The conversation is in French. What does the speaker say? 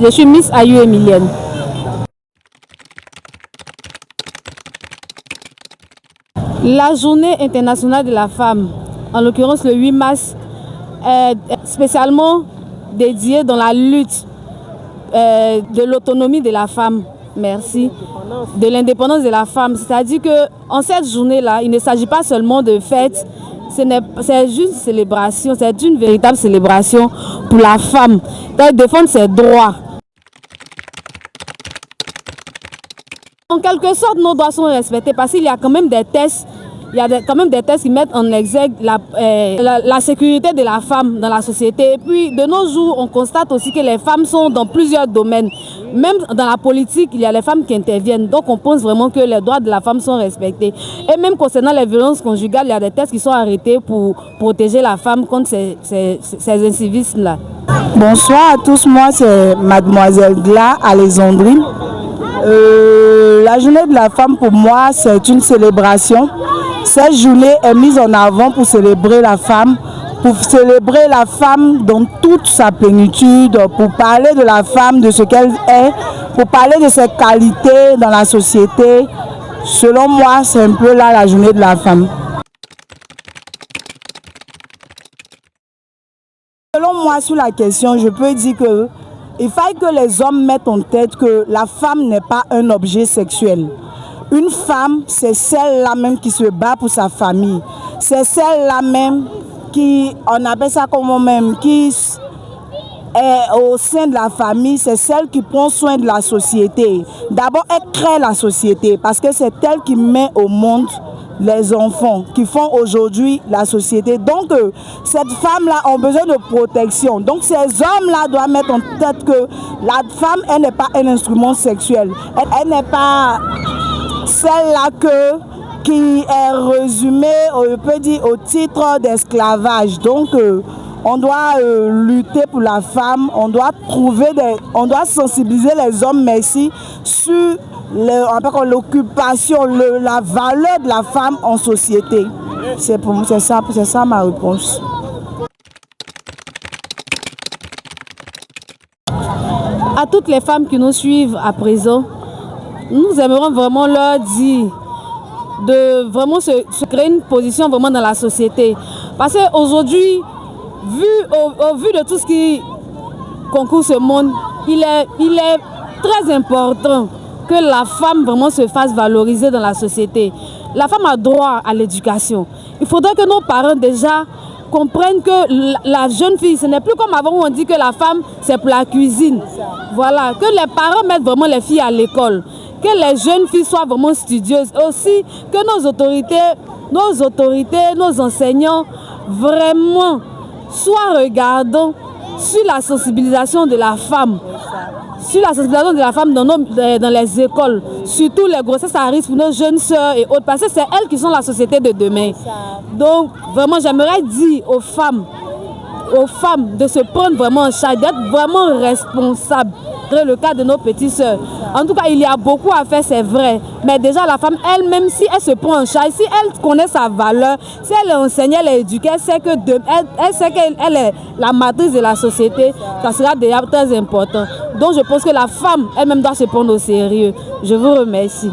Je suis Miss Ayou Emilienne. La journée internationale de la femme, en l'occurrence le 8 mars, est spécialement dédiée dans la lutte de l'autonomie de la femme. Merci. De l'indépendance de la femme. C'est-à-dire qu'en cette journée-là, il ne s'agit pas seulement de fête, c'est juste une célébration, c'est une véritable célébration pour la femme, de défendre ses droits. En quelque sorte, nos droits sont respectés parce qu'il y a quand même des tests. Il y a quand même des tests qui mettent en exergue la sécurité de la femme dans la société. Et puis, de nos jours, on constate aussi que les femmes sont dans plusieurs domaines. Même dans la politique, il y a les femmes qui interviennent. Donc, on pense vraiment que les droits de la femme sont respectés. Et même concernant les violences conjugales, il y a des tests qui sont arrêtés pour protéger la femme contre ces incivismes-là. Bonsoir à tous, moi c'est Mademoiselle Gla Alexandrine. La journée de la femme pour moi c'est une célébration. Cette journée est mise en avant pour célébrer la femme dans toute sa plénitude, pour parler de la femme, de ce qu'elle est, pour parler de ses qualités dans la société. Selon moi, c'est un peu là la journée de la femme. Selon moi, sur la question, je peux dire que il faut que les hommes mettent en tête que la femme n'est pas un objet sexuel. Une femme, c'est celle-là même qui se bat pour sa famille. C'est celle-là même qui, on appelle ça comment même, qui est au sein de la famille, c'est celle qui prend soin de la société. D'abord, elle crée la société parce que c'est elle qui met au monde les enfants qui font aujourd'hui la société. Donc, cette femme-là a besoin de protection. Donc, ces hommes-là doivent mettre en tête que la femme, elle n'est pas un instrument sexuel. Elle n'est pas celle-là qui est résumée, on peut dire, au titre d'esclavage. Donc, on doit lutter pour la femme, on doit sensibiliser les hommes, merci, sur l'occupation, la valeur de la femme en société. C'est ça ma réponse. À toutes les femmes qui nous suivent à présent, nous aimerions vraiment leur dire de vraiment se créer une position vraiment dans la société. Parce qu'aujourd'hui, au vu de tout ce qui concourt ce monde, il est très important que la femme vraiment se fasse valoriser dans la société. La femme a droit à l'éducation. Il faudrait que nos parents déjà comprennent que la jeune fille, ce n'est plus comme avant où on dit que la femme c'est pour la cuisine. Voilà, que les parents mettent vraiment les filles à l'école, que les jeunes filles soient vraiment studieuses. Aussi que nos autorités, nos enseignants vraiment soient regardants sur la sensibilisation de la femme. Sur la sensibilisation de la femme dans les écoles, surtout les grossesses à risque pour nos jeunes sœurs et autres, parce que c'est elles qui sont la société de demain. Donc vraiment j'aimerais dire aux femmes de se prendre vraiment en charge, d'être vraiment responsables. Dans le cas de nos petites sœurs. En tout cas, il y a beaucoup à faire, c'est vrai. Mais déjà, la femme elle-même, si elle se prend en charge, si elle connaît sa valeur, si elle est enseignée, elle est éduquée, elle sait qu'elle est la matrice de la société, ça sera déjà très important. Donc, je pense que la femme elle-même doit se prendre au sérieux. Je vous remercie.